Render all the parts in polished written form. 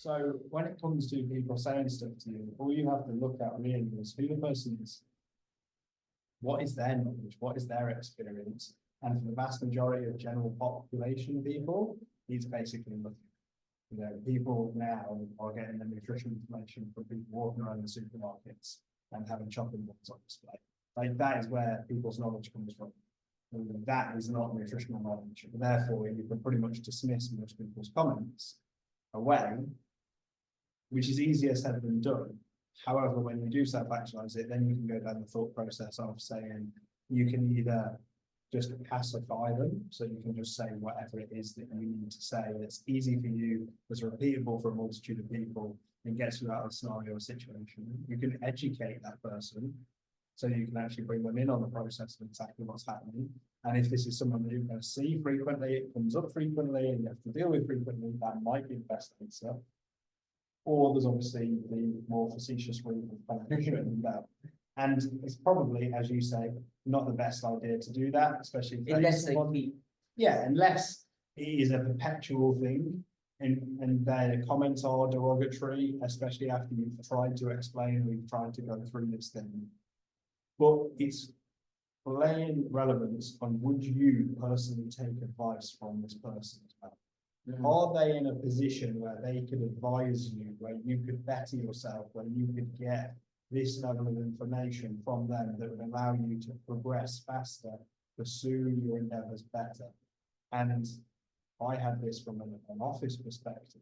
So when it comes to people saying stuff to you, all you have to look at really is who the person is. What is their knowledge? What is their experience? And for the vast majority of general population people, it's basically nothing. You know, people now are getting the nutrition information from people walking around the supermarkets and having chopping boards on display. Like that is where people's knowledge comes from. And that is not nutritional knowledge. Therefore, you can pretty much dismiss most people's comments away, which is easier said than done. However, when you do self-actualize it, then you can go down the thought process of saying you can either just pacify them, so you can just say whatever it is that you need to say. It's easy for you, it's repeatable for a multitude of people, and gets you out of a scenario or situation. You can educate that person, so you can actually bring them in on the process of exactly what's happening. And if this is someone that you're going to see frequently, it comes up frequently, and you have to deal with frequently, that might be the best answer. Or there's obviously the more facetious route of punishing them. And it's probably, as you say, not the best idea to do that, especially if unless they meet. Yeah, unless it is a perpetual thing and their comments are derogatory, especially after you've tried to explain, we've tried to go through this thing. But it's playing relevance on would you personally take advice from this person as well? Are they in a position where they could advise you, where you could better yourself, where you could get this level of information from them that would allow you to progress faster, pursue your endeavors better? And I had this from an office perspective,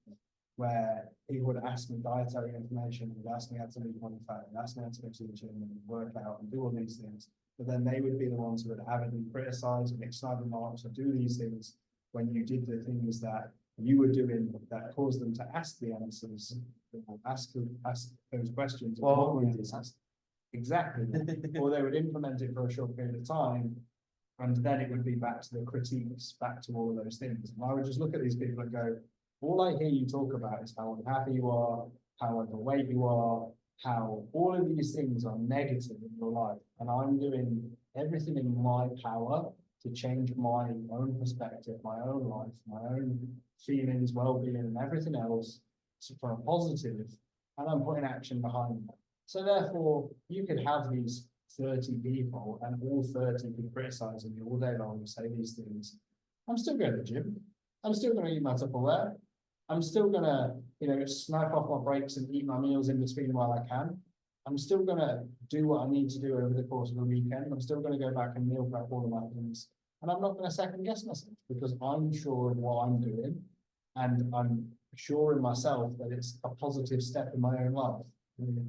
where people would ask me dietary information, would ask me how to lose body fat, would ask me how to go to the gym and work out and do all these things. But then they would be the ones who would avidly criticize, make snide remarks, or do these things when you did the things that you were doing that caused them to ask the answers, or ask those questions. Well, exactly. Or they would implement it for a short period of time, and then it would be back to the critiques, back to all of those things. And I would just look at these people and go, all I hear you talk about is how unhappy you are, how overweight you are, how all of these things are negative in your life. And I'm doing everything in my power to change my own perspective, my own life, my own feelings, well-being, and everything else for a positive, and I'm putting action behind that. So therefore, you could have these 30 people, and all 30 could criticize me all day long and say these things. I'm still going to the gym. I'm still going to eat my Tupperware. I'm still going to, snipe off my breaks and eat my meals in between while I can. I'm still going to do what I need to do over the course of the weekend. I'm still going to go back and meal prep all of my things. And I'm not going to second guess myself because I'm sure of what I'm doing. And I'm sure in myself that it's a positive step in my own life.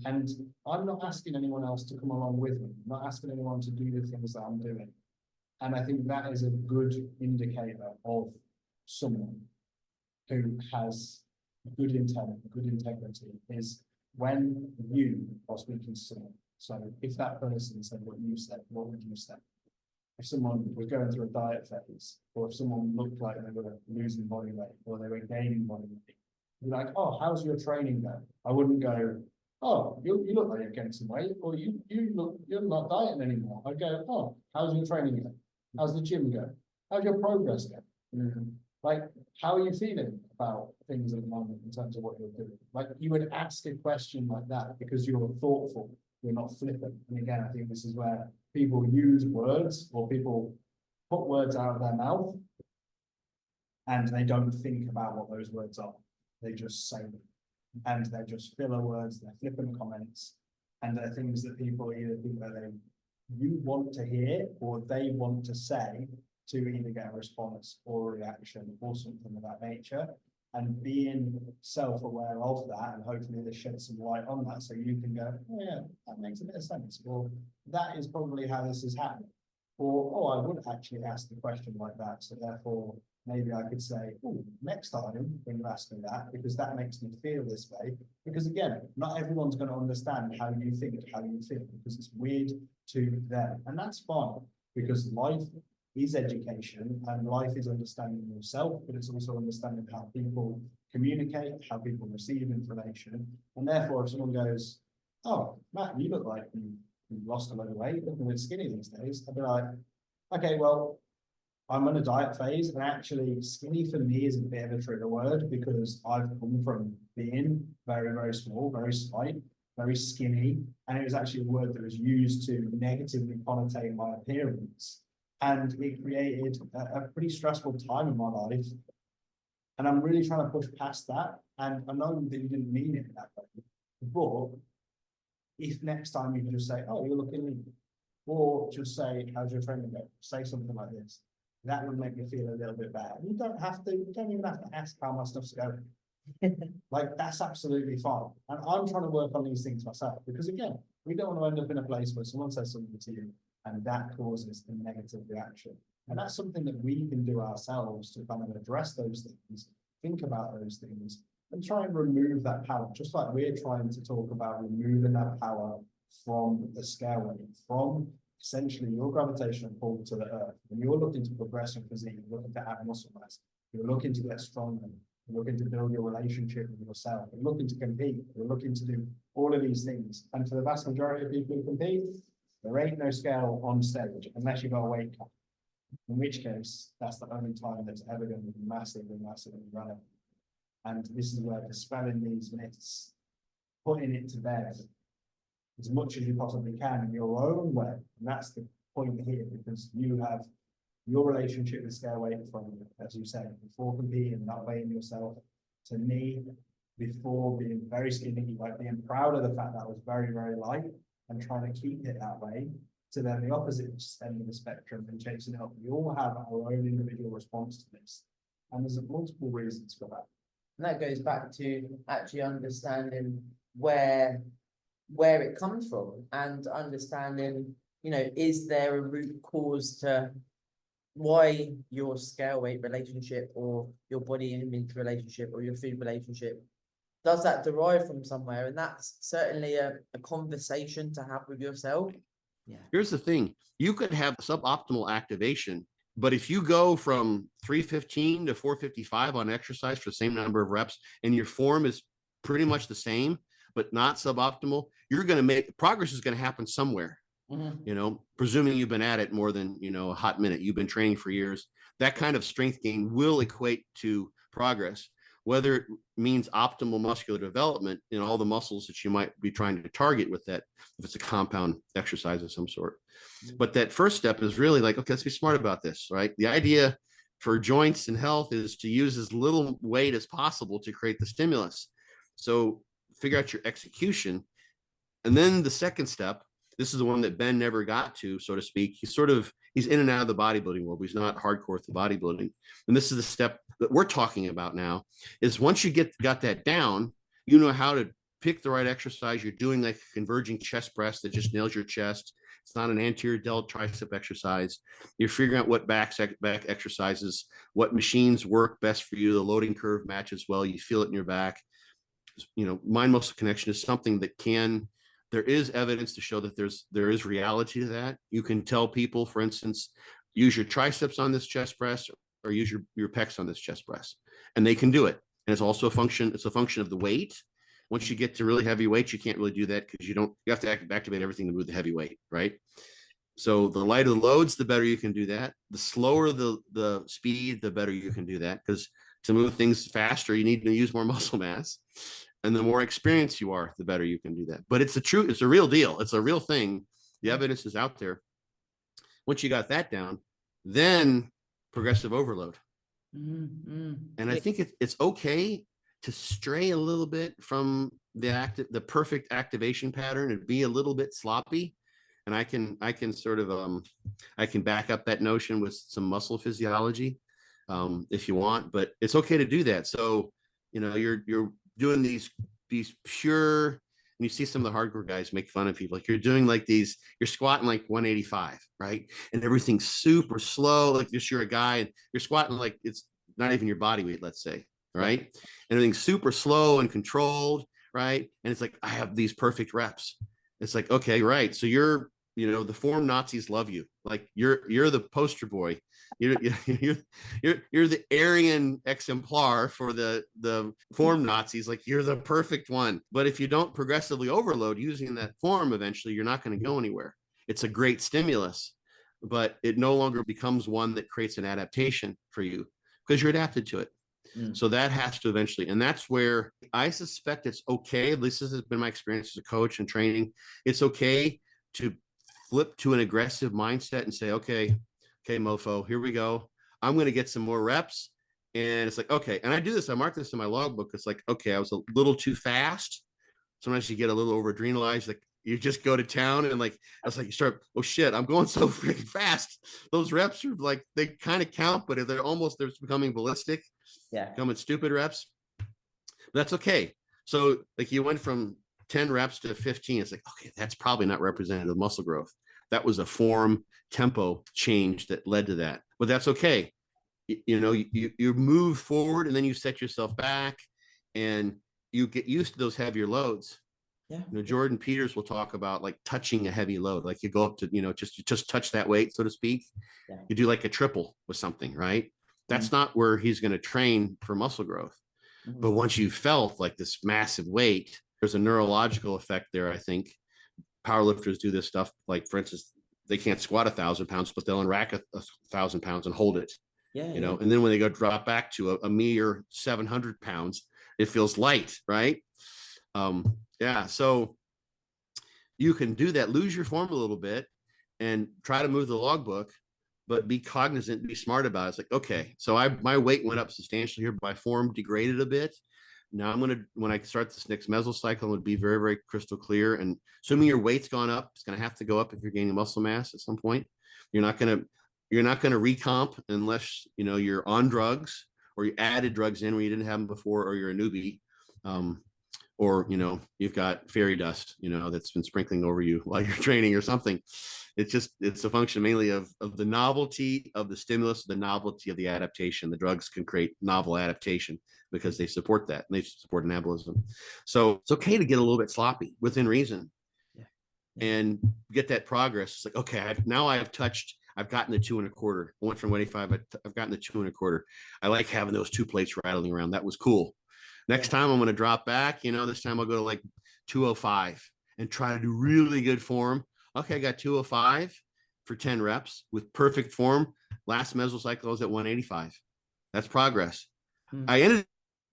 And I'm not asking anyone else to come along with me. I'm not asking anyone to do the things that I'm doing. And I think that is a good indicator of someone who has good intent, good integrity, is when you are speaking to someone. So if that person said what you said, what would you say? If someone was going through a diet phase, or if someone looked like they were losing body weight, or they were gaining body weight, you'd be like, oh, how's your training going? I wouldn't go, oh, you look like you're gaining some weight, or you're not dieting anymore. I'd go, oh, how's your training going? How's the gym going? How's your progress going? Like, how are you feeling about things at the moment in terms of what you're doing? Like, you would ask a question like that because you're thoughtful, you're not flippant. And again, I think this is where people use words, or people put words out of their mouth and they don't think about what those words are. They just say them. And they're just filler words, they're flippant comments, and they're things that people either think that you want to hear or they want to say to either get a response or a reaction or something of that nature. And being self-aware of that, and hopefully this sheds some light on that, so you can go, oh yeah, that makes a bit of sense, or that is probably how this is happening, or oh, I would actually ask the question like that, so therefore maybe I could say, oh, next time when you ask me that, because that makes me feel this way, because again, not everyone's going to understand how you think, how you feel, because it's weird to them, and that's fine, because life is education, and life is understanding yourself, but it's also understanding how people communicate, how people receive information. And therefore, if someone goes, oh, Matt, you look like you lost a lot of weight, looking a bit skinny these days, I'd be like, okay, well, I'm on a diet phase, and actually skinny for me is a bit of a trigger word because I've come from being very, very small, very slight, very skinny, and it was actually a word that was used to negatively connotate my appearance. And it created a pretty stressful time in my life. And I'm really trying to push past that. And I know that you didn't mean it that way, but if next time you can just say, oh, you're looking lean, or just say, how's your training going? Say something like this. That would make me feel a little bit better. You don't have to, you don't even have to ask how my stuff's going. Like, that's absolutely fine. And I'm trying to work on these things myself because, again, we don't want to end up in a place where someone says something to you and that causes a negative reaction. And that's something that we can do ourselves to kind of address those things, think about those things, and try and remove that power, just like we're trying to talk about removing that power from the scale weight, from essentially your gravitational pull to the earth. When you're looking to progress your physique, you're looking to add muscle mass, you're looking to get stronger, you're looking to build your relationship with yourself, you're looking to compete, you're looking to do all of these things. And for the vast majority of people who compete, there ain't no scale on stage unless you've got a weight cut. In which case, that's the only time that's ever going to be massively, massively relevant. And this is where dispelling these myths, putting it to bed as much as you possibly can in your own way. And that's the point here, because you have your relationship with scale weight from, as you said, before competing, not weighing yourself, to me, before being very skinny, like being proud of the fact that I was very, very light and trying to keep it that way, to then the opposite end of the spectrum and chasing it up. We all have our own individual response to this. And there's multiple reasons for that. And that goes back to actually understanding where it comes from and understanding, you know, is there a root cause to why your scale weight relationship or your body image relationship or your food relationship, does that derive from somewhere? And that's certainly a conversation to have with yourself. Yeah. Here's the thing. You could have suboptimal activation, but if you go from 315 to 455 on exercise for the same number of reps and your form is pretty much the same, but not suboptimal, you're going to make progress is going to happen somewhere. You know, presuming you've been at it more than, you know, a hot minute, you've been training for years, that kind of strength gain will equate to progress, whether it means optimal muscular development in all the muscles that you might be trying to target with that, if it's a compound exercise of some sort. But that first step is really like, okay, let's be smart about this, right? The idea for joints and health is to use as little weight as possible to create the stimulus. So figure out your execution. And then the second step, this is the one that Ben never got to, so to speak. He's in and out of the bodybuilding world. He's not hardcore to bodybuilding. And this is the step that we're talking about now, is once you got that down, you know how to pick the right exercise. You're doing like a converging chest press that just nails your chest. It's not an anterior delt tricep exercise. You're figuring out what back exercises, what machines work best for you. The loading curve matches well. You feel it in your back. You know, mind muscle connection is something that there is evidence to show that there is reality to that. You can tell people, for instance, use your triceps on this chest press or use your pecs on this chest press, and they can do it. And it's also a function of the weight. Once you get to really heavy weights, you can't really do that because you have to activate everything to move the heavy weight, right? So the lighter the loads, the better you can do that. The slower the speed, the better you can do that, because to move things faster, you need to use more muscle mass. And the more experienced you are, the better you can do that. But it's a real deal. It's a real thing. The evidence is out there. Once you got that down, then progressive overload. And I think it's okay to stray a little bit from the perfect activation pattern and be a little bit sloppy. And I can sort of I can back up that notion with some muscle physiology if you want, but it's okay to do that. So, you know, you're doing these pure, and you see some of the hardcore guys make fun of people, like you're doing like these, you're squatting like 185, right? And everything's super slow, like just you're a guy and you're squatting like it's not even your body weight, let's say, right? And everything's super slow and controlled, right? And it's like, I have these perfect reps. It's like, okay, right. So you're, you know, the form Nazis love you. Like you're the poster boy. You're the Aryan exemplar for the form Nazis. Like you're the perfect one. But if you don't progressively overload using that form, eventually you're not going to go anywhere. It's a great stimulus, but it no longer becomes one that creates an adaptation for you because you're adapted to it. So that has to eventually, and that's where I suspect it's okay. At least this has been my experience as a coach and training. It's okay to flip to an aggressive mindset and say, okay, mofo, here we go. I'm going to get some more reps. And it's like, okay. And I do this, I mark this in my logbook. It's like, okay, I was a little too fast. Sometimes you get a little over adrenalized, like you just go to town and like, I was like, you start, oh shit, I'm going so freaking fast. Those reps are like, they kind of count, but they're becoming ballistic. Yeah. Becoming stupid reps. That's okay. So like you went from 10 reps to 15. It's like, okay, that's probably not representative of muscle growth. That was a form tempo change that led to that, but that's okay. You move forward and then you set yourself back and you get used to those heavier loads. Yeah. Jordan Peters will talk about like touching a heavy load. Like you go up to, just touch that weight, so to speak. Yeah. You do like a triple with something, right? That's not where he's going to train for muscle growth. But once you felt like this massive weight, there's a neurological effect there. I think powerlifters do this stuff. Like for instance, they can't squat 1,000 pounds, but they'll unrack 1,000 pounds and hold it. Yeah. And then when they go drop back to a mere 700 pounds, it feels light, right? So you can do that, lose your form a little bit and try to move the logbook, but be cognizant, be smart about it. It's like, okay, so my weight went up substantially here, but my form degraded a bit. Now when I start this next mesocycle, I'm going to be very, very crystal clear. And assuming your weight's gone up, it's going to have to go up if you're gaining muscle mass at some point. You're not going to recomp unless, you're on drugs or you added drugs in where you didn't have them before, or you're a newbie. Or, you've got fairy dust, that's been sprinkling over you while you're training or something. It's a function mainly of the novelty of the stimulus, the novelty of the adaptation. The drugs can create novel adaptation because they support that, and they support anabolism. So it's okay to get a little bit sloppy within reason. Yeah. And get that progress. It's like, okay, I've gotten the 2.25. I went from 185, I've gotten the 2.25. I like having those two plates rattling around. That was cool. Next time I'm going to drop back, this time I'll go to like 205 and try to do really good form. Okay, I got 205 for 10 reps with perfect form. Last mesocycle I was at 185. That's progress. I ended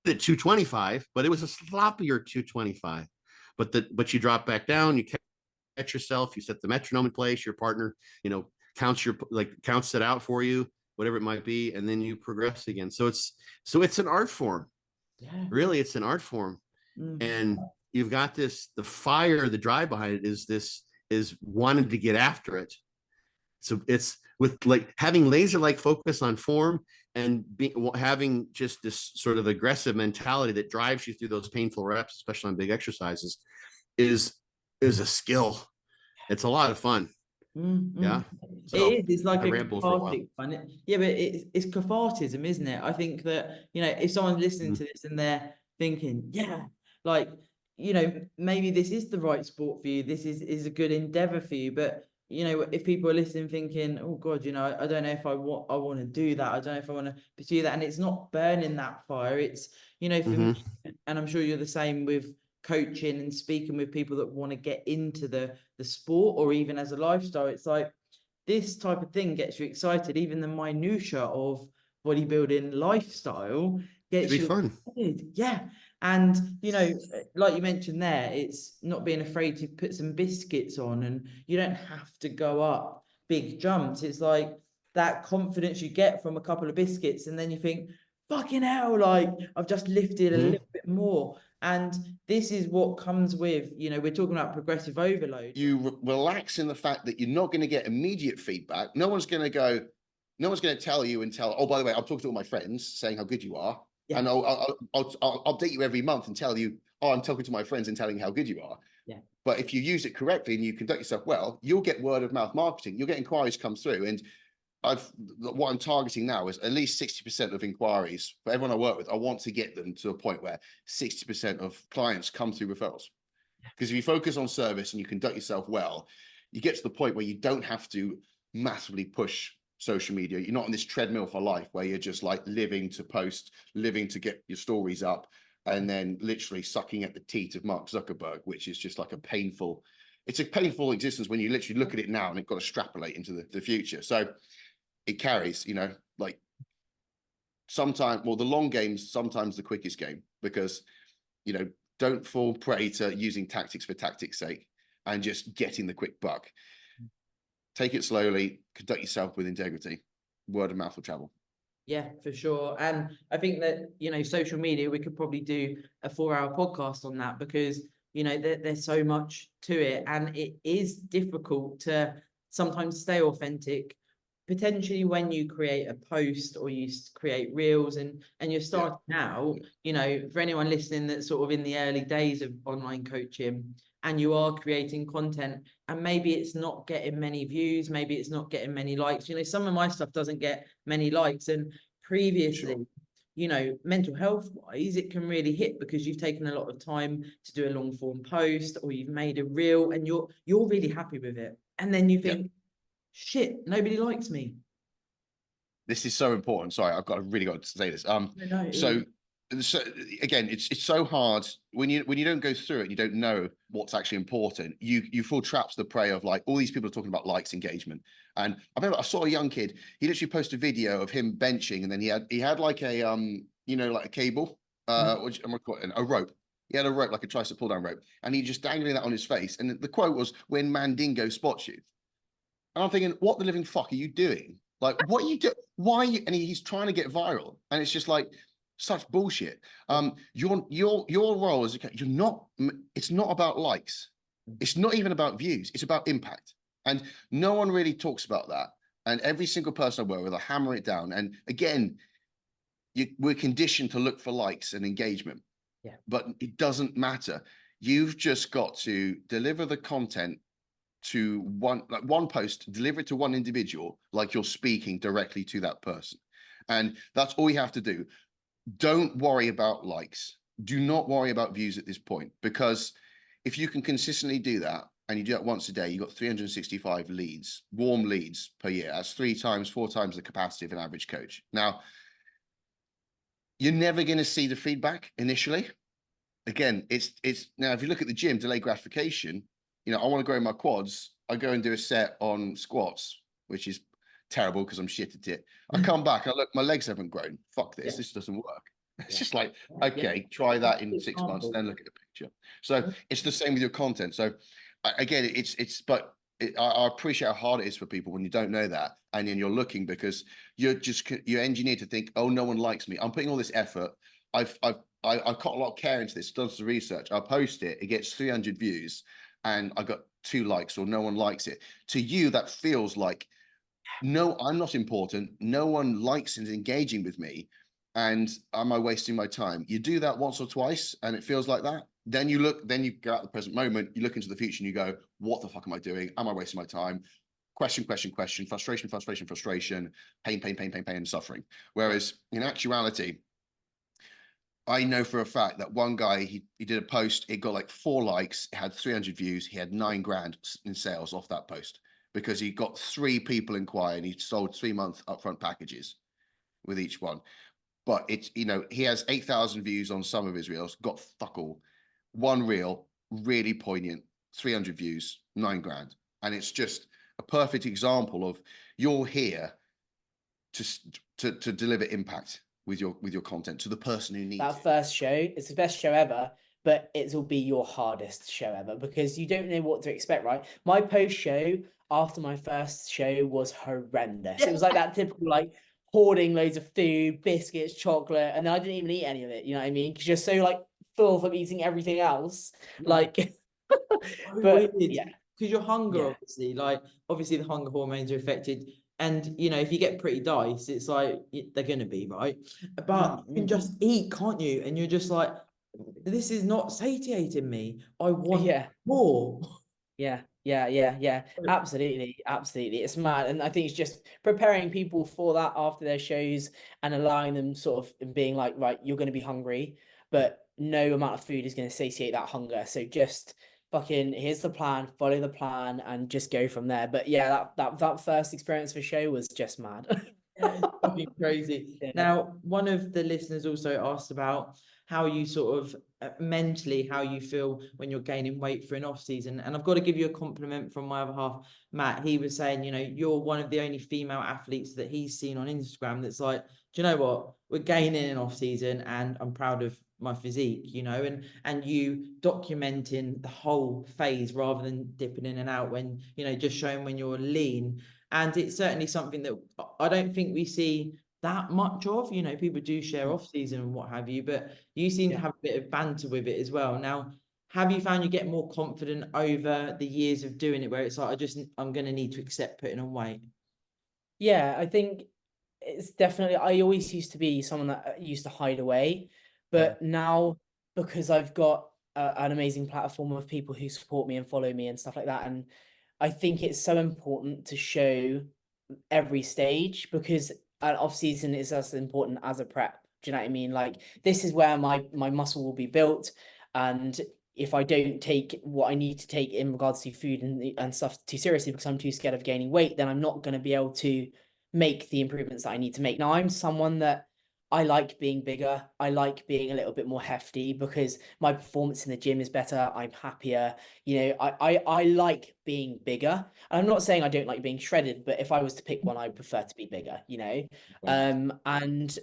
at 225, but it was a sloppier 225. But you drop back down, you catch yourself, you set the metronome in place, your partner, counts it out for you, whatever it might be, and then you progress again. So it's an art form. Yeah. Really, it's an art form. And you've got the fire, the drive behind it is wanting to get after it. So it's with like having laser-like focus on form and having just this sort of aggressive mentality that drives you through those painful reps, especially on big exercises, is a skill. It's a lot of fun. Yeah. So it is. It's like a cathartic fun. Yeah, but it's cathartism, isn't it? I think that, if someone's listening to this and they're thinking, yeah, like, maybe this is the right sport for you. This is a good endeavor for you. But, if people are listening thinking, oh God, I don't know if I want to do that. I don't know if I want to pursue that. And it's not burning that fire. It's, for me, and I'm sure you're the same with coaching and speaking with people that want to get into the sport or even as a lifestyle. It's like this type of thing gets you excited. Even the minutia of bodybuilding lifestyle gets you fun. excited. Yeah. And like you mentioned there, it's not being afraid to put some biscuits on, and you don't have to go up big jumps. It's like that confidence you get from a couple of biscuits, and then you think, fucking hell, like I've just lifted a little bit more. And this is what comes with, we're talking about progressive overload. You relax in the fact that you're not going to get immediate feedback. No one's going to tell you oh, by the way, I'm talking to all my friends saying how good you are. Yeah. And I'll update you every month and tell you, oh, I'm talking to my friends and telling you how good you are. Yeah. But if you use it correctly and you conduct yourself well, you'll get word of mouth marketing. You'll get inquiries come through. And what I'm targeting now is at least 60% of inquiries for everyone I work with. I want to get them to a point where 60% of clients come through referrals. Because if you focus on service and you conduct yourself well, you get to the point where you don't have to massively push social media. You're not on this treadmill for life where you're just like living to post, living to get your stories up, and then literally sucking at the teat of Mark Zuckerberg, which is just like it's a painful existence when you literally look at it now and it's got to extrapolate into the future. So it carries, you know, like sometimes, well, the long game's sometimes the quickest game, because, you know, don't fall prey to using tactics for tactics' sake and just getting the quick buck. Take it slowly, conduct yourself with integrity. Word of mouth will travel. Yeah, for sure. And I think that, you know, social media, we could probably do a 4-hour podcast on that, because, you know, there's so much to it, and it is difficult to sometimes stay authentic, potentially when you create a post or you create reels, and you're starting out, you know, for anyone listening that's sort of in the early days of online coaching, and you are creating content, and maybe it's not getting many views, maybe it's not getting many likes. You know, some of my stuff doesn't get many likes, and previously, you know, mental health wise, it can really hit because you've taken a lot of time to do a long form post, or you've made a reel and you're really happy with it. And then you think, shit, nobody likes me. This is so important. Sorry, really got to say this. So again, it's so hard when you don't go through it, you don't know what's actually important. You fall trapped to the prey of like all these people are talking about likes, engagement. And I remember I saw a young kid, he literally posted a video of him benching, and then he had like a you know, like a cable, which I'm recording, a rope. He had a rope, like a tricep pull down rope, and he just dangling that on his face. And the quote was, "When Mandingo spots you." And I'm thinking, what the living fuck are you doing? Like, what are you do? Why are you? And he's trying to get viral, and it's just like such bullshit. Your role as you're not. It's not about likes. It's not even about views. It's about impact, and no one really talks about that. And every single person I work with, I hammer it down. And again, we're conditioned to look for likes and engagement. Yeah. But it doesn't matter. You've just got to deliver the content to one post, deliver it to one individual, like you're speaking directly to that person. And that's all you have to do. Don't worry about likes. Do not worry about views at this point, because if you can consistently do that, and you do that once a day, you've got 365 leads, warm leads per year. That's 4 times the capacity of an average coach. Now, you're never going to see the feedback initially. Again, it's now, if you look at the gym, delayed gratification, you know, I want to grow my quads. I go and do a set on squats, which is terrible because I'm shit at it. I come back, I look, my legs haven't grown. Fuck this. This doesn't work. It's just like, okay, try that in 6 months, then look at the picture. So it's the same with your content. So again, I appreciate how hard it is for people when you don't know that, and then you're looking, because you're engineered to think, oh, no one likes me. I'm putting all this effort. I've got a lot of care into this, done some research. I post it, it gets 300 views, and I got 2 likes, or no one likes it. To you, that feels like, no, I'm not important. No one likes and engaging with me. And am I wasting my time? You do that once or twice and it feels like that. Then you go at the present moment, you look into the future and you go, what the fuck am I doing? Am I wasting my time? Question, frustration, pain, and suffering. Whereas in actuality, I know for a fact that one guy, he did a post, it got like 4 likes, it had 300 views, he had 9 grand in sales off that post, because he got 3 people inquire and he sold 3-month upfront packages with each one. But it's, you know, he has 8,000 views on some of his reels, got fuck all. One reel, really poignant, 300 views, 9 grand. And it's just a perfect example of, you're here to deliver impact with your content to the person who needs That it. first show, it's the best show ever, but it'll be your hardest show ever, because you don't know what to expect, right? My post show after my first show was horrendous. It was like that typical, like, hoarding loads of food, biscuits, chocolate, and I didn't even eat any of it, you know what I mean? Because you're so, like, full from eating everything else. Like, but yeah. Because your hunger, obviously the hunger hormones are affected. And, you know, if you get pretty diced, it's like, they're going to be, right? But you can just eat, can't you? And you're just like, this is not satiating me. I want more. Yeah. Absolutely. It's mad. And I think it's just preparing people for that after their shows, and allowing them sort of being like, right, you're going to be hungry, but no amount of food is going to satiate that hunger. So just fucking, here's the plan, follow the plan, and just go from there. But yeah, that first experience for show was just mad. been crazy. Yeah. Now, one of the listeners also asked about how you sort of mentally, how you feel when you're gaining weight for an off season. And I've got to give you a compliment from my other half, Matt. He was saying, you know, you're one of the only female athletes that he's seen on Instagram that's like, do you know what? We're gaining an off season and I'm proud of my physique, you know, and you documenting the whole phase rather than dipping in and out when, you know, just showing when you're lean. And it's certainly something that I don't think we see that much of. You know, people do share off season and what have you, but you seem to have a bit of banter with it as well. Now, have you found you get more confident over the years of doing it where it's like, I'm going to need to accept putting on weight? Yeah, I think it's definitely, I always used to be someone that used to hide away, but now because I've got an amazing platform of people who support me and follow me and stuff like that, and I think it's so important to show every stage, because an off season is as important as a prep. Do you know what I mean? Like, this is where my muscle will be built, and if I don't take what I need to take in regards to food and stuff too seriously because I'm too scared of gaining weight, then I'm not going to be able to make the improvements that I need to make. Now, I'm someone that I like being bigger. I like being a little bit more hefty because my performance in the gym is better. I'm happier. You know, I like being bigger. And I'm not saying I don't like being shredded, but if I was to pick one, I'd prefer to be bigger, you know? And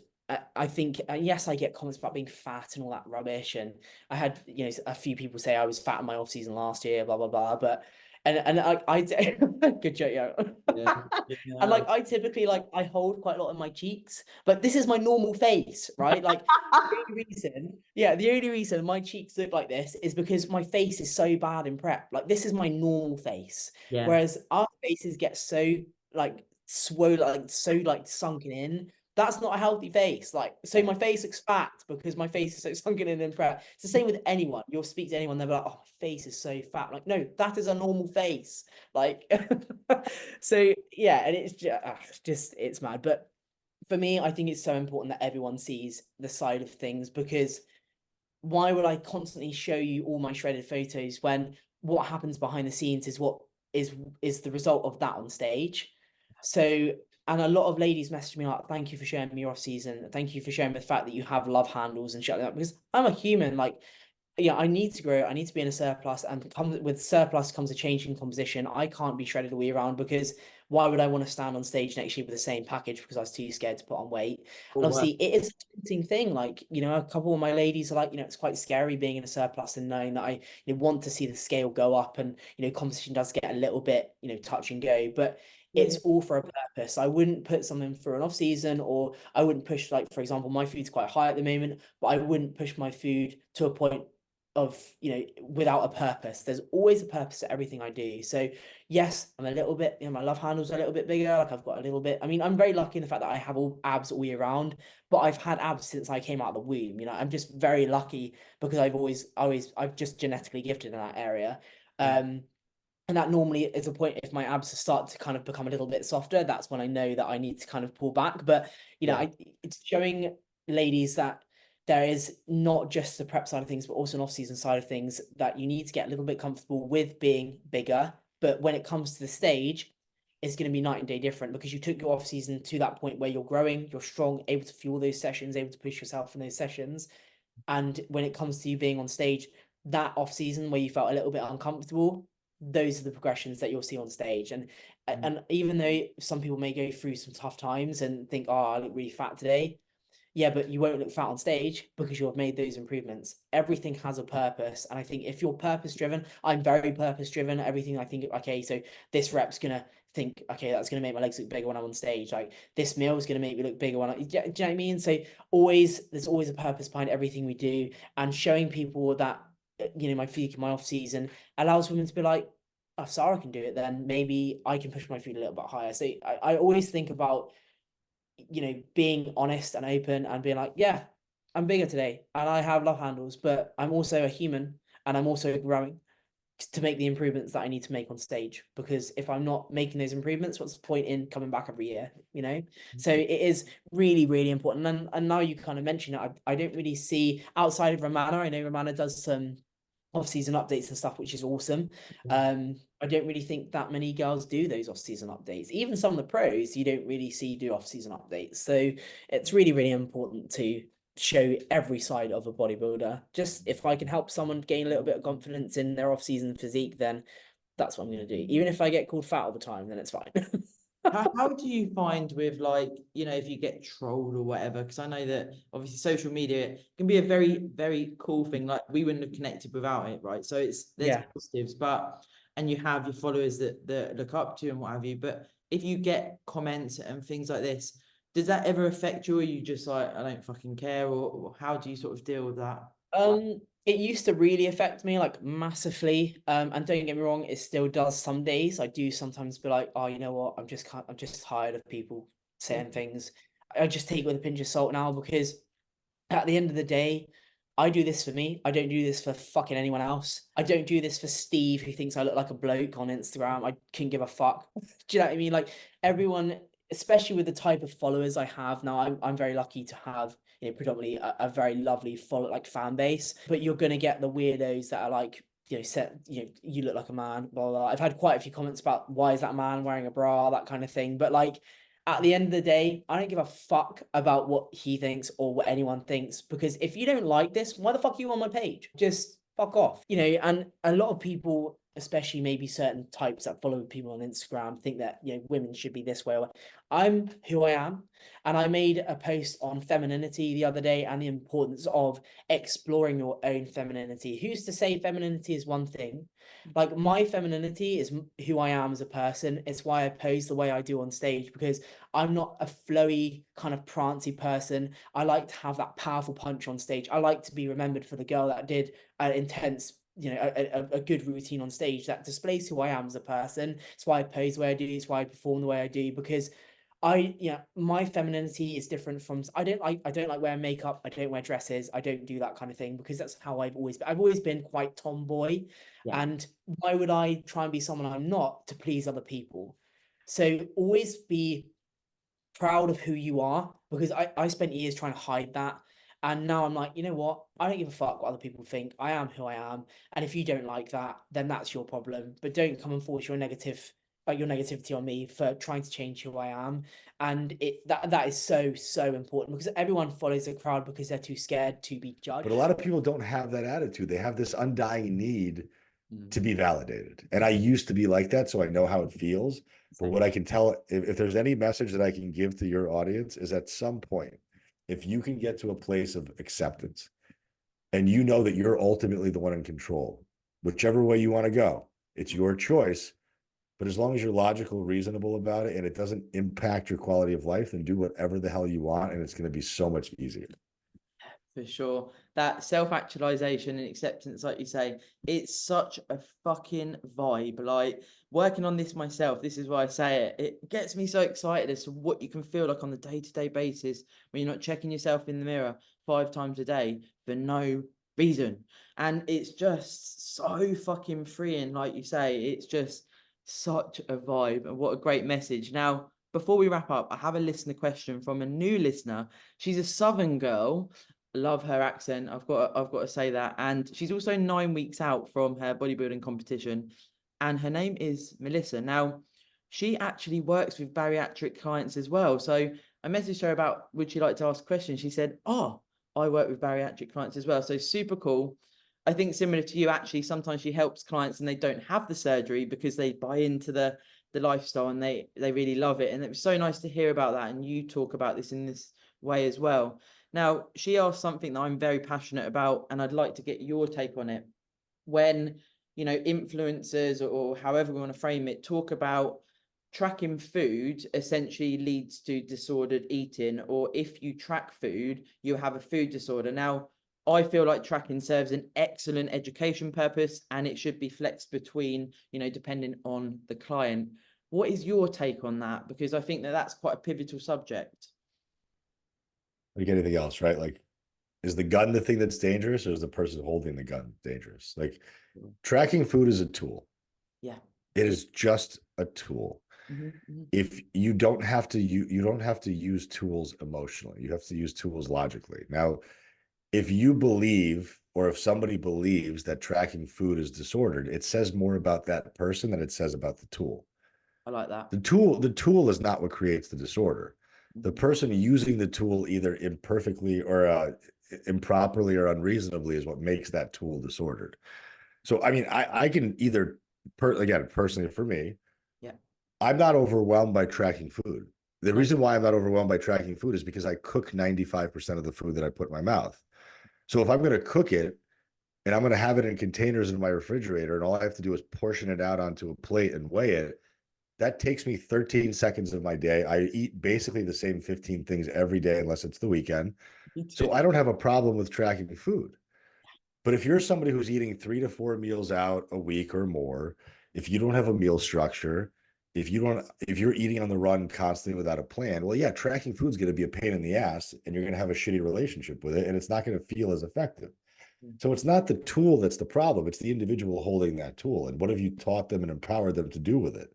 I think, yes, I get comments about being fat and all that rubbish. And I had, you know, a few people say I was fat in my off season last year, blah, blah, blah. But, and I good joke, yeah. And like, I typically, like, I hold quite a lot in my cheeks, but this is my normal face, right? Like, the only reason my cheeks look like this is because my face is so bad in prep. Like, this is my normal face. Yeah. Whereas our faces get so like swollen, like so like sunken in. That's not a healthy face. Like, so my face looks fat because my face is so sunken in prep. It's the same with anyone. You'll speak to anyone, they'll be like, oh, my face is so fat. Like, no, that is a normal face. Like, so yeah, and it's just, it's mad. But for me, I think it's so important that everyone sees the side of things, because why would I constantly show you all my shredded photos when what happens behind the scenes is what is the result of that on stage? So, and a lot of ladies message me like, thank you for showing me your off season. Thank you for showing me the fact that you have love handles and shit like that, because I'm a human. Like, yeah, I need to grow. I need to be in a surplus, and with surplus comes a change in composition. I can't be shredded all year round, because why would I want to stand on stage next year with the same package because I was too scared to put on weight? And obviously, it is a daunting thing. Like, you know, a couple of my ladies are like, you know, it's quite scary being in a surplus and knowing that I want to see the scale go up, and, you know, competition does get a little bit, you know, touch and go, but it's all for a purpose. I wouldn't put something for an off season, or I wouldn't push, like, for example, my food's quite high at the moment, but I wouldn't push my food to a point of, you know, without a purpose. There's always a purpose to everything I do. So yes, I'm a little bit, you know, my love handles are a little bit bigger. Like, I've got a little bit, I mean, I'm very lucky in the fact that I have all abs all year round, but I've had abs since I came out of the womb. You know, I'm just very lucky because I've just genetically gifted in that area. And that normally is a point, if my abs start to kind of become a little bit softer, that's when I know that I need to kind of pull back. But, you know, it's showing ladies that there is not just the prep side of things, but also an off-season side of things, that you need to get a little bit comfortable with being bigger. But when it comes to the stage, it's going to be night and day different, because you took your off-season to that point where you're growing, you're strong, able to fuel those sessions, able to push yourself in those sessions. And when it comes to you being on stage, that off-season where you felt a little bit uncomfortable, those are the progressions that you'll see on stage. And even though some people may go through some tough times and think, oh, I look really fat today, yeah, but you won't look fat on stage because you've made those improvements. Everything has a purpose. And I think if you're purpose driven, I'm very purpose driven. Everything I think, okay, so this rep's going to think, okay, that's going to make my legs look bigger when I'm on stage. Like, this meal is going to make me look bigger when do you know what I mean? So there's always a purpose behind everything we do, and showing people that, you know, my physique in my off season allows women to be like, oh, if Sara can do it, then maybe I can push my food a little bit higher. So I always think about, you know, being honest and open and being like, yeah, I'm bigger today and I have love handles, but I'm also a human and I'm also growing to make the improvements that I need to make on stage. Because if I'm not making those improvements, what's the point in coming back every year, you know? So it is really, really important. And now you kind of mentioned it, I don't really see, outside of Romana, I know Romana does some off-season updates and stuff, which is awesome. I don't really think that many girls do those off-season updates. Even some of the pros, you don't really see do off-season updates. So it's really, really important to show every side of a bodybuilder. Just if I can help someone gain a little bit of confidence in their off-season physique, then that's what I'm going to do. Even if I get called fat all the time, then it's fine. How do you find with, like, you know, if you get trolled or whatever? Because I know that obviously social media can be a very, very cool thing. Like, we wouldn't have connected without it, right? So there's positives, but and you have your followers that look up to you and what have you. But if you get comments and things like this, does that ever affect you, or you just like, I don't fucking care, or how do you sort of deal with that? It used to really affect me, like, massively. And don't get me wrong, it still does some days. I do sometimes be like, oh, you know what? I'm just tired of people saying things. I just take it with a pinch of salt now, because at the end of the day, I do this for me. I don't do this for fucking anyone else. I don't do this for Steve, who thinks I look like a bloke on Instagram. I couldn't give a fuck. Do you know what I mean? Like, everyone, especially with the type of followers I have now, I'm very lucky to have, you know, predominantly a very lovely fan base. But you're gonna get the weirdos that are like, you know, you look like a man, blah, blah, blah. I've had quite a few comments about why is that man wearing a bra, that kind of thing. But like, at the end of the day, I don't give a fuck about what he thinks or what anyone thinks, because if you don't like this, why the fuck are you on my page? Just fuck off. You know, and a lot of people, especially maybe certain types that follow people on Instagram, think that, you know, women should be this way. I'm who I am. And I made a post on femininity the other day and the importance of exploring your own femininity. Who's to say femininity is one thing? Like, my femininity is who I am as a person. It's why I pose the way I do on stage, because I'm not a flowy kind of prancy person. I like to have that powerful punch on stage. I like to be remembered for the girl that did an intense, you know, a good routine on stage that displays who I am as a person. It's why I pose the way I do. It's why I perform the way I do, because my femininity is different from, I don't like wearing makeup. I don't wear dresses. I don't do that kind of thing, because that's how I've always been quite tomboy. Yeah. And why would I try and be someone I'm not to please other people? So always be proud of who you are, because I spent years trying to hide that. And now I'm like, you know what? I don't give a fuck what other people think. I am who I am. And if you don't like that, then that's your problem. But don't come and force your negativity on me for trying to change who I am. And that is so, so important, because everyone follows the crowd because they're too scared to be judged. But a lot of people don't have that attitude. They have this undying need to be validated. And I used to be like that, so I know how it feels. But what I can tell, if there's any message that I can give to your audience, is at some point, if you can get to a place of acceptance and you know that you're ultimately the one in control, whichever way you want to go, it's your choice. But as long as you're logical, reasonable about it, and it doesn't impact your quality of life, then do whatever the hell you want, and it's going to be so much easier. For sure. That self-actualization and acceptance, like you say, it's such a fucking vibe. Like, working on this myself, this is why I say it. It gets me so excited as to what you can feel like on the day-to-day basis when you're not checking yourself in the mirror 5 times a day for no reason. And it's just so fucking freeing, like you say. It's just such a vibe, and what a great message. Now, before we wrap up, I have a listener question from a new listener. She's a Southern girl. Love her accent. I've got to say that. And she's also 9 weeks out from her bodybuilding competition. And her name is Melissa. Now, she actually works with bariatric clients as well. So I messaged her about, would she like to ask a question? She said, oh, I work with bariatric clients as well. So super cool. I think similar to you, actually, sometimes she helps clients and they don't have the surgery because they buy into the lifestyle and they really love it. And it was so nice to hear about that. And you talk about this in this way as well. Now, she asked something that I'm very passionate about, and I'd like to get your take on it. When, you know, influencers or however we want to frame it, talk about tracking food essentially leads to disordered eating, or if you track food, you have a food disorder. Now, I feel like tracking serves an excellent education purpose, and it should be flexed between, you know, depending on the client. What is your take on that? Because I think that that's quite a pivotal subject. Like anything else, right? Like, is the gun the thing that's dangerous, or is the person holding the gun dangerous? Like, tracking food is a tool. Yeah. It is just a tool. If you don't have to, you don't have to use tools emotionally. You have to use tools logically. Now, if you believe or if somebody believes that tracking food is disordered, it says more about that person than it says about the tool. I like that. The tool is not what creates the disorder. The person using the tool either imperfectly or improperly or unreasonably is what makes that tool disordered. So, I mean, I can either, again, personally for me, Yeah. I'm not overwhelmed by tracking food. The No. reason why I'm not overwhelmed by tracking food is because I cook 95% of the food that I put in my mouth. So if I'm going to cook it and I'm going to have it in containers in my refrigerator, and all I have to do is portion it out onto a plate and weigh it, that takes me 13 seconds of my day. I eat basically the same 15 things every day, unless it's the weekend. So I don't have a problem with tracking food. But if you're somebody who's eating 3 to 4 meals out a week or more, if you don't have a meal structure, if you're eating on the run constantly without a plan, well, yeah, tracking food is going to be a pain in the ass, and you're going to have a shitty relationship with it, and it's not going to feel as effective. So it's not the tool that's the problem. It's the individual holding that tool. And what have you taught them and empowered them to do with it?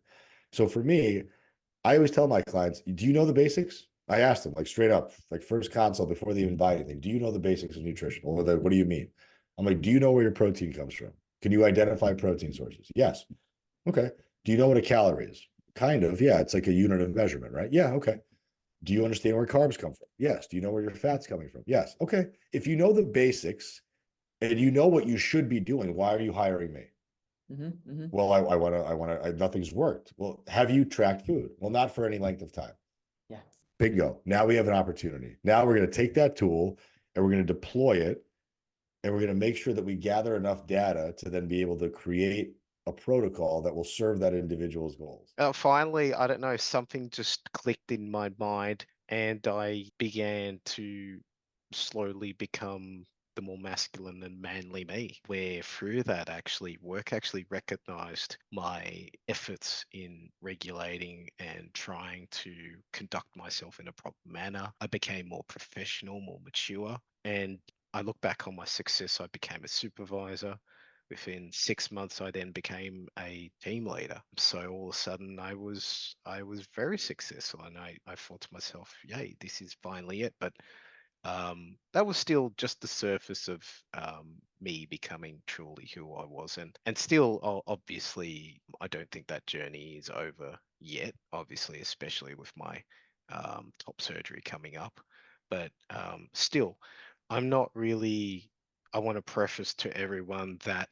So for me, I always tell my clients, do you know the basics? I ask them like straight up, like first consult before they even buy anything. Do you know the basics of nutrition? Or what do you mean? I'm like, do you know where your protein comes from? Can you identify protein sources? Yes. Okay. Do you know what a calorie is? Kind of. Yeah. It's like a unit of measurement, right? Yeah. Okay. Do you understand where carbs come from? Yes. Do you know where your fat's coming from? Yes. Okay. If you know the basics and you know what you should be doing, why are you hiring me? Well, nothing's worked. Well, have you tracked food? Well, not for any length of time. Yeah. Bingo. Now we have an opportunity. Now we're going to take that tool and we're going to deploy it, and we're going to make sure that we gather enough data to then be able to create a protocol that will serve that individual's goals. Finally, I don't know, something just clicked in my mind, and I began to slowly become the more masculine and manly me, where through that work actually recognized my efforts in regulating and trying to conduct myself in a proper manner. I became more professional, more mature, and I look back on my success. I became a supervisor. Within 6 months, I then became a team leader. So all of a sudden, I was very successful, and I thought to myself, "Yay, this is finally it." But that was still just the surface of me becoming truly who I was, and still, obviously, I don't think that journey is over yet. Obviously, especially with my top surgery coming up, but still, I'm not really. I want to preface to everyone that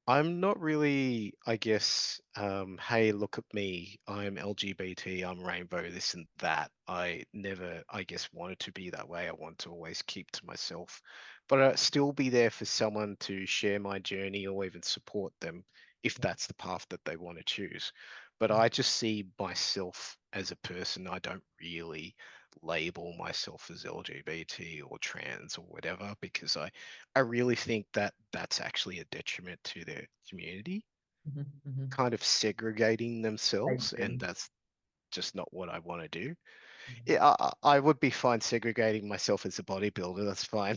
I'm not really, I guess, hey, look at me, I'm LGBT, I'm rainbow, this and that. I never, I guess, wanted to be that way. I want to always keep to myself, but I still be there for someone to share my journey or even support them if that's the path that they want to choose. But I just see myself as a person. I don't really label myself as LGBT or trans or whatever, because I really think that that's actually a detriment to their community, kind of segregating themselves, and that's just not what I want to do. Yeah, I would be fine segregating myself as a bodybuilder. That's fine.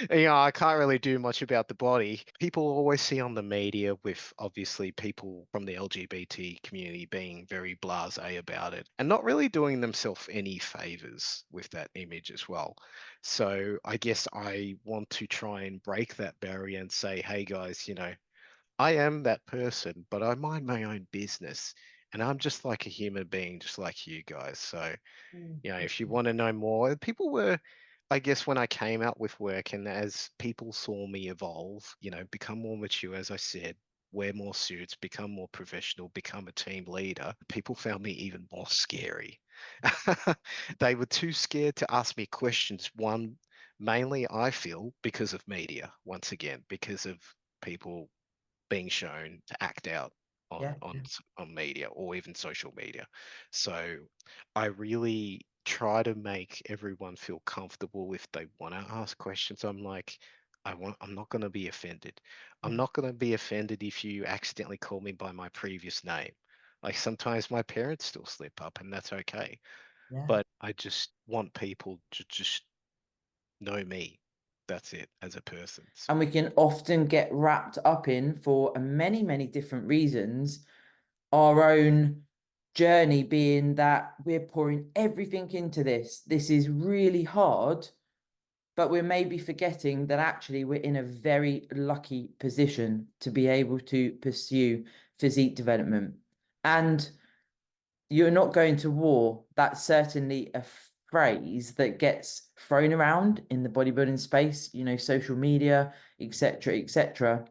I can't really do much about the body. People always see on the media with obviously people from the LGBT community being very blasé about it and not really doing themselves any favors with that image as well. So I guess I want to try and break that barrier and say, hey guys, I am that person, but I mind my own business. And I'm just like a human being, just like you guys. So, if you want to know more, people were, I guess, when I came out with work and as people saw me evolve, become more mature, as I said, wear more suits, become more professional, become a team leader, people found me even more scary. They were too scared to ask me questions. One, mainly I feel because of media, once again, because of people being shown to act out on media or even social media. So I really try to make everyone feel comfortable if they want to ask questions. I'm like, I'm not going to be offended. I'm not going to be offended if you accidentally call me by my previous name. Like sometimes my parents still slip up, and that's okay. But I just want people to just know me. That's it, as a person. So, And we can often get wrapped up in, for many, many different reasons, our own journey being that we're pouring everything into this. This is really hard, but we're maybe forgetting that actually we're in a very lucky position to be able to pursue physique development. And you're not going to war. That's certainly a phrase that gets thrown around in the bodybuilding space, you know, social media, etc., etc.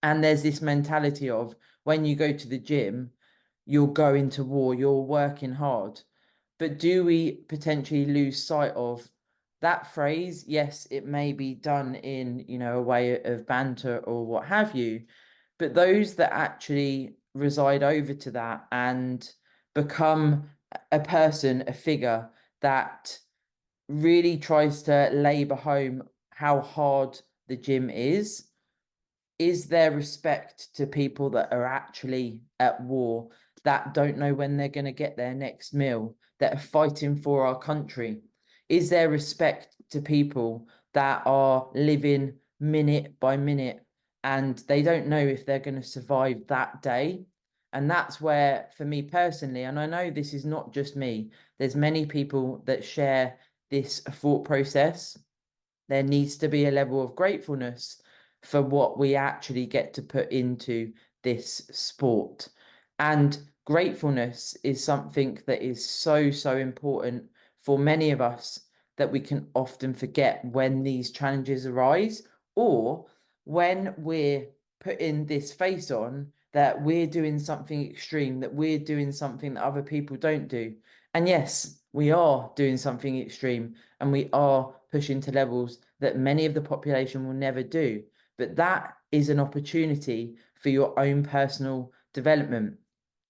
And there's this mentality of when you go to the gym, you're going to war, you're working hard. But do we potentially lose sight of that phrase? Yes, it may be done in, you know, a way of banter or what have you, but those that actually reside over to that and become a person, a figure that really tries to labor home how hard the gym is there respect to people that are actually at war, that don't know when they're going to get their next meal, that are fighting for our country? Is there respect to people that are living minute by minute and they don't know if they're going to survive that day? And that's where, for me personally, and I know this is not just me, there's many people that share this thought process. There needs to be a level of gratefulness for what we actually get to put into this sport. And gratefulness is something that is so, so important for many of us that we can often forget when these challenges arise, or when we're putting this face on that we're doing something extreme, that we're doing something that other people don't do. And yes, we are doing something extreme and we are pushing to levels that many of the population will never do. But that is an opportunity for your own personal development.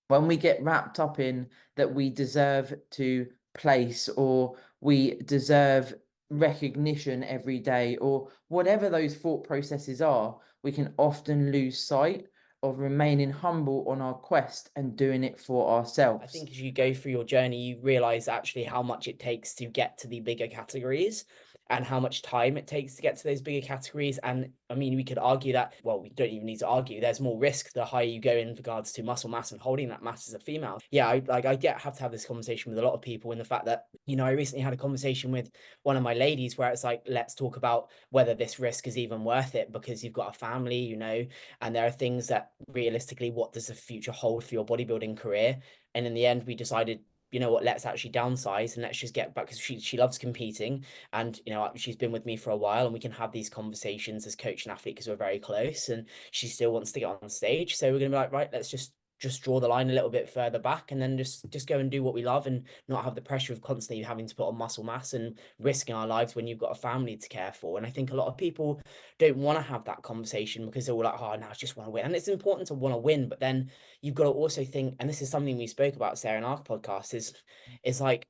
When we get wrapped up in that we deserve to place, or we deserve recognition every day, or whatever those thought processes are, we can often lose sight of remaining humble on our quest and doing it for ourselves. I think as you go through your journey, you realize actually how much it takes to get to the bigger categories and how much time it takes to get to those bigger categories. And I mean, we could argue that, well, we don't even need to argue. There's more risk the higher you go in regards to muscle mass and holding that mass as a female. Yeah, I have to have this conversation with a lot of people, in the fact that, you know, I recently had a conversation with one of my ladies where it's like, let's talk about whether this risk is even worth it, because you've got a family, you know, and there are things that realistically, what does the future hold for your bodybuilding career? And in the end, we decided, you know what, let's actually downsize and let's just get back, because she loves competing, and you know, she's been with me for a while, and we can have these conversations as coach and athlete because we're very close, and she still wants to get on stage. So we're gonna be like, right, let's just draw the line a little bit further back, and then just go and do what we love, and not have the pressure of constantly having to put on muscle mass and risking our lives when you've got a family to care for. And I think a lot of people don't want to have that conversation because they're all like, oh, no, I just want to win. And it's important to want to win, but then you've got to also think, and this is something we spoke about, Sarah, in our podcast, is like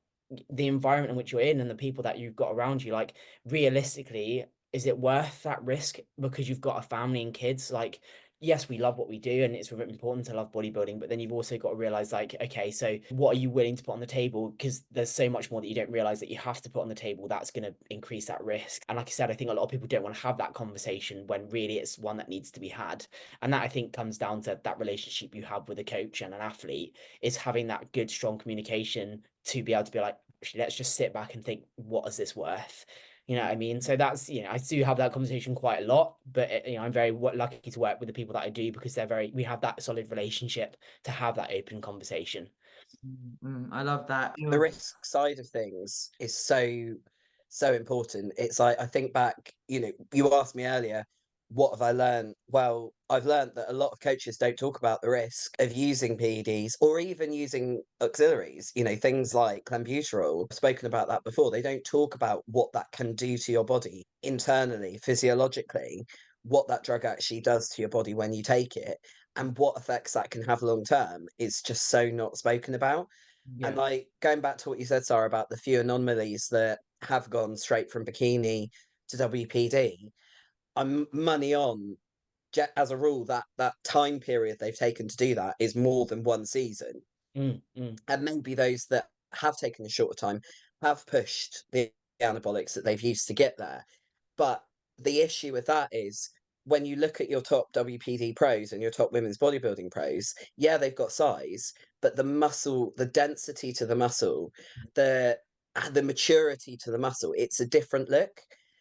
the environment in which you're in and the people that you've got around you. Like, realistically, is it worth that risk because you've got a family and kids? Like, yes, we love what we do and it's important to love bodybuilding, but then you've also got to realize, like, okay, so what are you willing to put on the table? Because there's so much more that you don't realize that you have to put on the table that's going to increase that risk. And like I said, I think a lot of people don't want to have that conversation when really it's one that needs to be had. And that, I think, comes down to that relationship you have with a coach and an athlete, is having that good, strong communication to be able to be like, actually, let's just sit back and think, what is this worth? You know what I mean? So that's, you know, I do have that conversation quite a lot, but you know, I'm very lucky to work with the people that I do, because we have that solid relationship to have that open conversation. I love that. The risk side of things is so important. It's like, I think back, you know, you asked me earlier, what have I learned? Well, I've learned that a lot of coaches don't talk about the risk of using PEDs or even using auxiliaries, you know, things like clenbuterol. I've spoken about that before. They don't talk about what that can do to your body internally, physiologically, what that drug actually does to your body when you take it, and what effects that can have long term is just so not spoken about. Yeah. And like, going back to what you said, Sarah, about the few anomalies that have gone straight from bikini to WPD, I'm money on, as a rule, that time period they've taken to do that is more than one season. And maybe those that have taken a shorter time have pushed the anabolics that they've used to get there. But the issue with that is, when you look at your top WPD pros and your top women's bodybuilding pros, yeah, they've got size, but the muscle, the density to the muscle, the maturity to the muscle, it's a different look.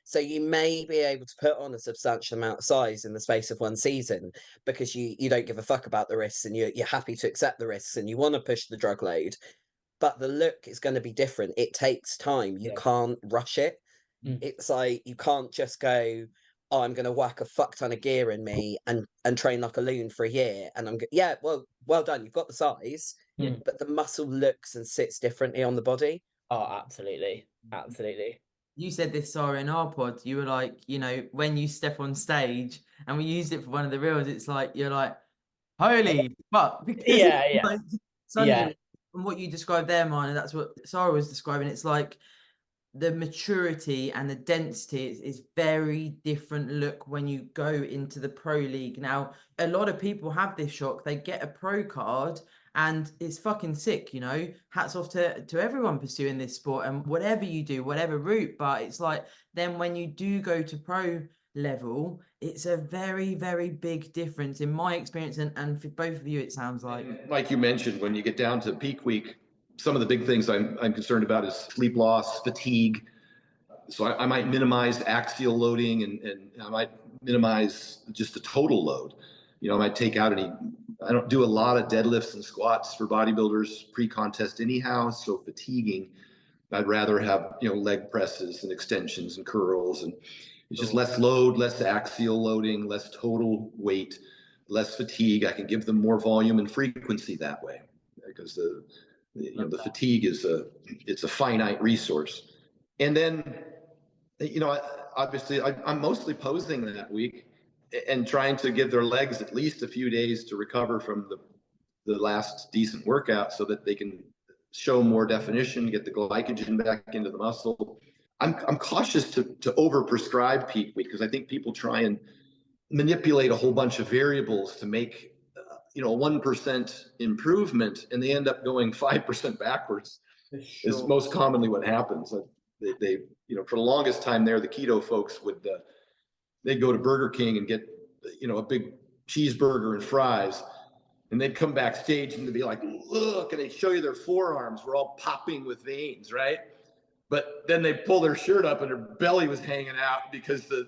So you may be able to put on a substantial amount of size in the space of one season because you don't give a fuck about the risks, and you're happy to accept the risks, and you want to push the drug load. But the look is going to be different. It takes time. You can't rush it. It's like you can't just go, oh, I'm going to whack a fuck ton of gear in me and train like a loon for a year. And well done. You've got the size, but the muscle looks and sits differently on the body. Oh, absolutely. Absolutely. You said this, Sara, in our pod. You were like, you know, when you step on stage, and we used it for one of the reels, it's like, you're like, holy fuck. Because like, suddenly, from what you described there, man, and that's what Sara was describing, it's like the maturity and the density is very different look when you go into the pro league. Now, a lot of people have this shock. They get a pro card and it's fucking sick, you know. Hats off to everyone pursuing this sport and whatever you do, whatever route. But it's like, then when you do go to pro level, it's a very, very big difference in my experience. And for both of you, it sounds like. Like you mentioned, when you get down to peak week, some of the big things I'm concerned about is sleep loss, fatigue. So I might minimize axial loading and I might minimize just the total load. You know, I might take out I don't do a lot of deadlifts and squats for bodybuilders pre-contest anyhow, so fatiguing. I'd rather have, you know, leg presses and extensions and curls, and it's just less load, less axial loading, less total weight, less fatigue. I can give them more volume and frequency that way, because the fatigue it's a finite resource. And then, you know, obviously I'm mostly posing that week and trying to give their legs at least a few days to recover from the last decent workout so that they can show more definition, get the glycogen back into the muscle. I'm cautious to over prescribe peak week, because I think people try and manipulate a whole bunch of variables to make you know, 1% improvement, and they end up going 5% backwards. Is most commonly what happens. They you know, for the longest time there, the keto folks would they'd go to Burger King and get, you know, a big cheeseburger and fries, and they'd come backstage and they'd be like, look, and they'd show you their forearms were all popping with veins, right? But then they pull their shirt up and their belly was hanging out because the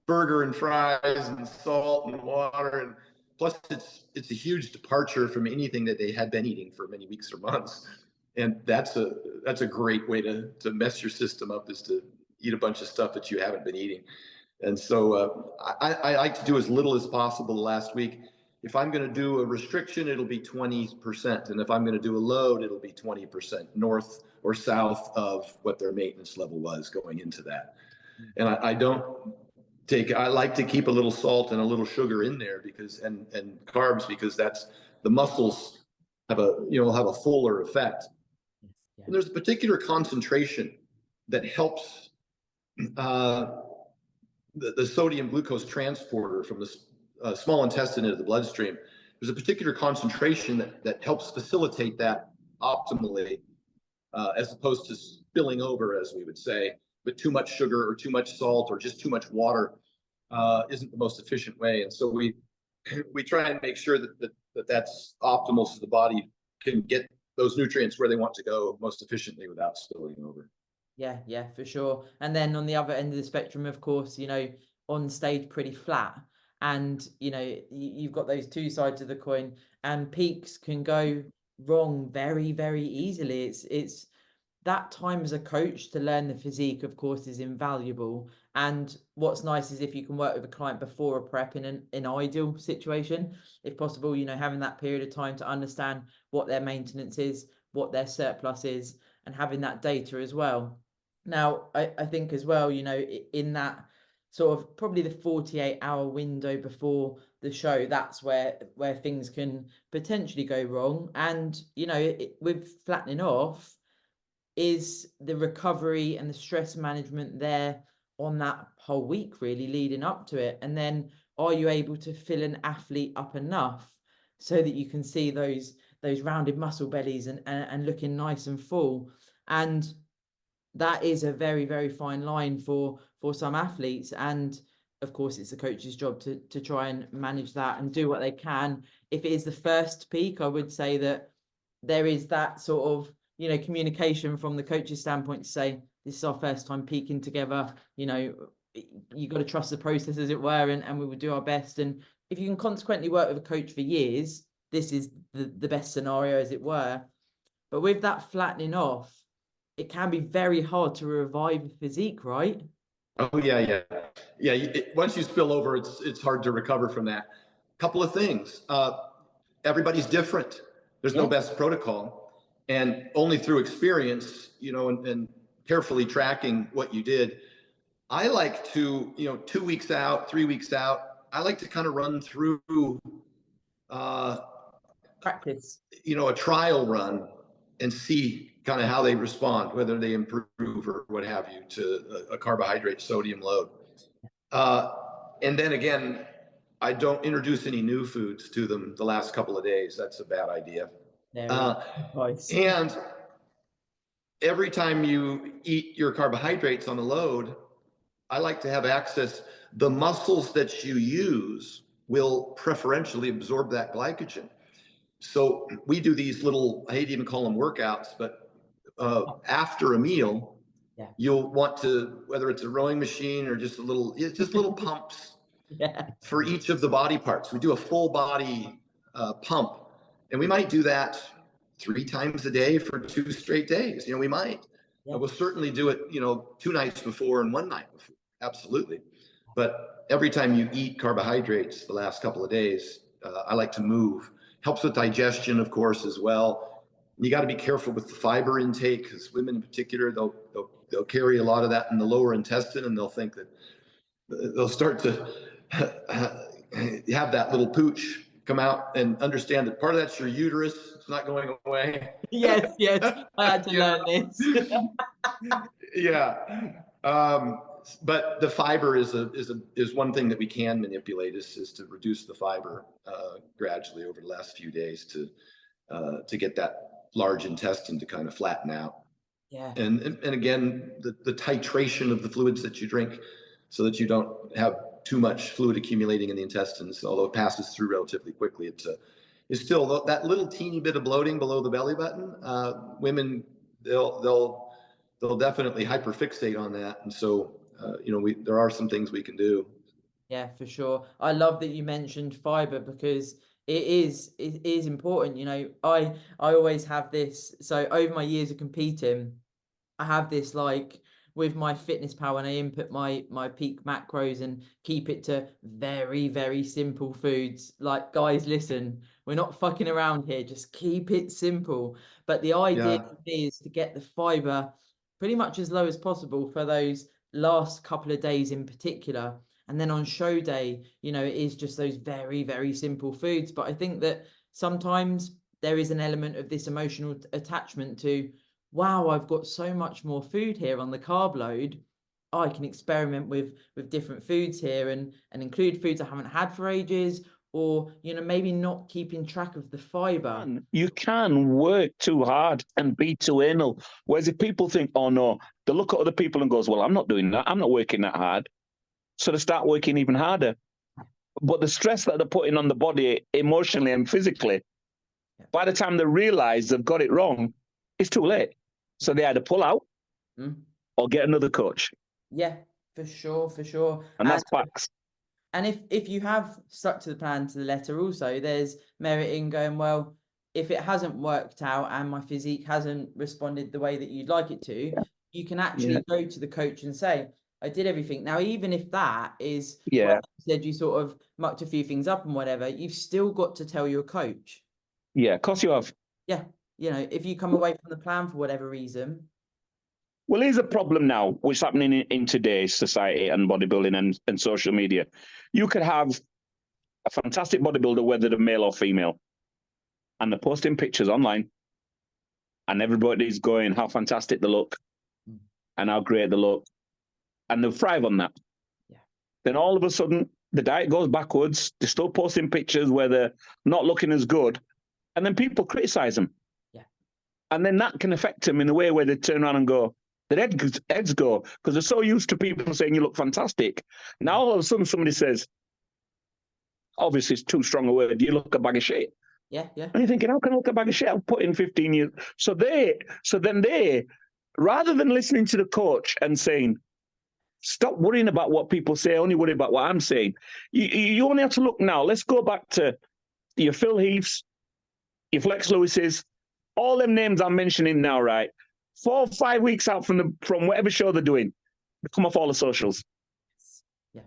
burger and fries and salt and water, and plus it's a huge departure from anything that they had been eating for many weeks or months. And that's a great way to mess your system up, is to eat a bunch of stuff that you haven't been eating. And so I like to do as little as possible the last week. If I'm going to do a restriction, it'll be 20%. And if I'm going to do a load, it'll be 20% north or south of what their maintenance level was going into that. And I like to keep a little salt and a little sugar in there, because and carbs, because that's the muscles have a fuller effect. And there's a particular concentration that helps the sodium glucose transporter from the small intestine into the bloodstream. There's a particular concentration that helps facilitate that optimally, as opposed to spilling over, as we would say. But too much sugar or too much salt or just too much water isn't the most efficient way. And so we try and make sure that's optimal, so the body can get those nutrients where they want to go most efficiently without spilling over. Yeah, for sure. And then on the other end of the spectrum, of course, you know, on stage pretty flat. And, you know, you've got those two sides of the coin, and peaks can go wrong very, very easily. It's that time as a coach to learn the physique, of course, is invaluable. And what's nice is if you can work with a client before a prep in an ideal situation, if possible, you know, having that period of time to understand what their maintenance is, what their surplus is, and having that data as well. Now, I think as well, you know, in that sort of probably the 48-hour window before the show, that's where things can potentially go wrong. And, you know, with flattening off, is the recovery and the stress management there on that whole week really leading up to it? And then are you able to fill an athlete up enough so that you can see those rounded muscle bellies and looking nice and full? And that is a very, very fine line for some athletes. And of course, it's the coach's job to try and manage that and do what they can. If it is the first peak, I would say that there is that sort of, you know, communication from the coach's standpoint to say, this is our first time peaking together. You know, you got to trust the process, as it were, and we will do our best. And if you can consequently work with a coach for years, this is the best scenario, as it were. But with that flattening off, it can be very hard to revive a physique, right? Oh yeah. Once you spill over, it's hard to recover from that. Couple of things. Everybody's different. There's no best protocol, and only through experience, and carefully tracking what you did. I like to, 2 weeks out, 3 weeks out, I like to kind of run through practice, a trial run and see kind of how they respond, whether they improve or what have you to a carbohydrate sodium load. And then again, I don't introduce any new foods to them the last couple of days. That's a bad idea. And every time you eat your carbohydrates on the load, I like to have access. The muscles that you use will preferentially absorb that glycogen. So we do these little, I hate to even call them workouts, but after a meal, you'll want to, whether it's a rowing machine or just little pumps for each of the body parts. We do a full body pump, and we might do that 3 times a day for 2 straight days. We might. We'll certainly do it, 2 nights before and 1 night before. Absolutely. But every time you eat carbohydrates the last couple of days, I like to move. Helps with digestion, of course, as well. You got to be careful with the fiber intake, because women in particular, they'll carry a lot of that in the lower intestine, and they'll think that they'll start to have that little pooch come out, and understand that part of that's your uterus. It's not going away. Yes, I had to learn this. But the fiber is one thing that we can manipulate, is to reduce the fiber gradually over the last few days to get that large intestine to kind of flatten out. And again, the titration of the fluids that you drink, so that you don't have too much fluid accumulating in the intestines, although it passes through relatively quickly. It's still that little teeny bit of bloating below the belly button. Women, they'll definitely hyperfixate on that, and so there are some things we can do. Yeah, for sure. I love that you mentioned fiber, because it is important. I always have this. So over my years of competing, I have this, like, with my fitness pal, when I input my peak macros and keep it to very, very simple foods. Like, guys, listen, we're not fucking around here. Just keep it simple. But the idea for me is to get the fiber pretty much as low as possible for those last couple of days in particular. And then on show day, it is just those very, very simple foods. But I think that sometimes there is an element of this emotional attachment to, wow, I've got so much more food here on the carb load. I can experiment with different foods here and include foods I haven't had for ages, or maybe not keeping track of the fiber. You can work too hard and be too anal. Whereas if people think, oh no, they look at other people and goes, well, I'm not doing that. I'm not working that hard. So they start working even harder. But the stress that they're putting on the body emotionally and physically, by the time they realize they've got it wrong, it's too late. So they either pull out or get another coach. Yeah, for sure. And that's facts. And if you have stuck to the plan to the letter also, there's merit in going, well, if it hasn't worked out and my physique hasn't responded the way that you'd like it to, you can actually go to the coach and say, I did everything. Now, even if that is, well, you said you sort of mucked a few things up and whatever, you've still got to tell your coach. Yeah, of course you have. Yeah. If you come away from the plan for whatever reason. Well, here's a problem now, which is happening in today's society and bodybuilding and social media. You could have a fantastic bodybuilder, whether they're male or female, and they're posting pictures online, and everybody's going how fantastic they look and how great they look, and they thrive on that. Yeah. Then all of a sudden, the diet goes backwards. They're still posting pictures where they're not looking as good, and then people criticize them. Yeah. And then that can affect them in a way where they turn around and go, their heads go, because they're so used to people saying you look fantastic. Now all of a sudden somebody says, obviously it's too strong a word, you look a bag of shit. Yeah. And you're thinking, how can I look a bag of shit? I've put in 15 years. So then they, rather than listening to the coach and saying, Stop worrying about what people say. Only worry about what I'm saying. You only have to look now. Let's go back to your Phil Heaths, your Flex Lewises, all them names I'm mentioning now, right? 4 or 5 weeks out from whatever show they're doing, they come off all the socials. Yeah.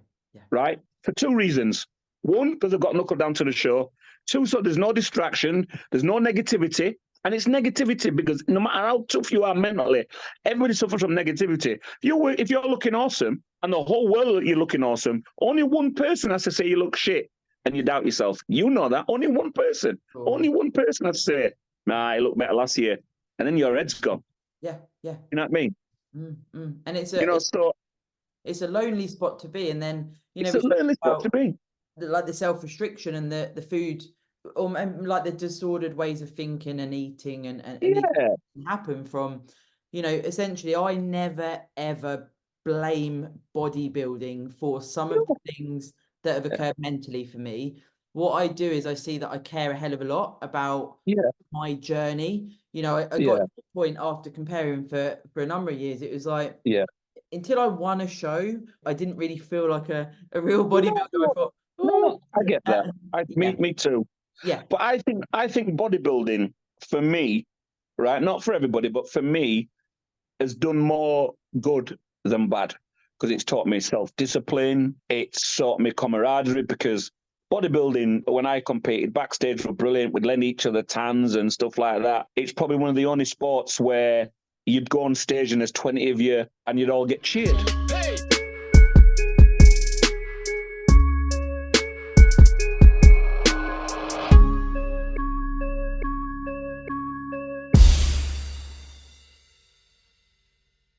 Right? For 2 reasons. 1, because they've got knuckled down to the show. 2, so there's no distraction, there's no negativity. And it's negativity because no matter how tough you are mentally, everybody suffers from negativity. If you're looking awesome and the whole world you're looking awesome, only one person has to say you look shit and you doubt yourself. You know that. Only one person. Only one person has to say, nah, I looked better last year. And then your head's gone. Yeah. You know what I mean? And it's a lonely spot to be. And then, it's a lonely spot to be. Like the self-restriction and the food, or like the disordered ways of thinking and eating and happen from, essentially I never ever blame bodybuilding for some of the things that have occurred mentally for me. What I do is I see that I care a hell of a lot about my journey. I got to the point after comparing for a number of years, it was like, until I won a show, I didn't really feel like a real bodybuilder. I thought, no, I get that. Me too. Yeah. But I think bodybuilding for me, right, not for everybody, but for me, has done more good than bad because it's taught me self-discipline. It's taught me camaraderie because bodybuilding, when I competed backstage, were brilliant. We'd lend each other tans and stuff like that. It's probably one of the only sports where you'd go on stage and there's 20 of you and you'd all get cheered.